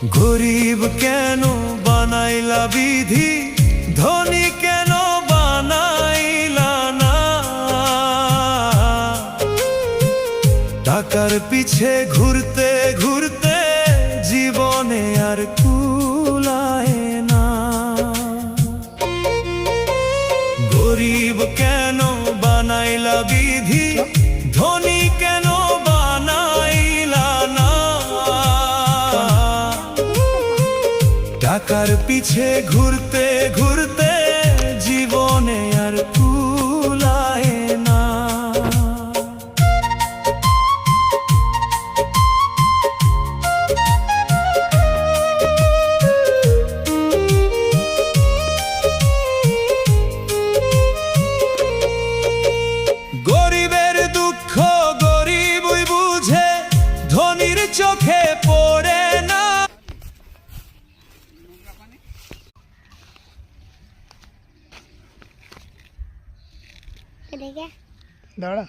গরিব কেন বানাইলা বিধি, ধনী কেন বানাইলা না? টাকার পিছে ঘুরতে ঘুরতে জীবনে আর কুলায় না। গরিব কেন বানাইলা বিধি, ধনী কেন বানাইলা না? টাকার পিছে ঘুরতে ঘুরতে জীবনে আর কুলায় না। গরিবের দুঃখ গরিবই বুঝে, ধনীর চোখে পড়ে না। দাঁড়া।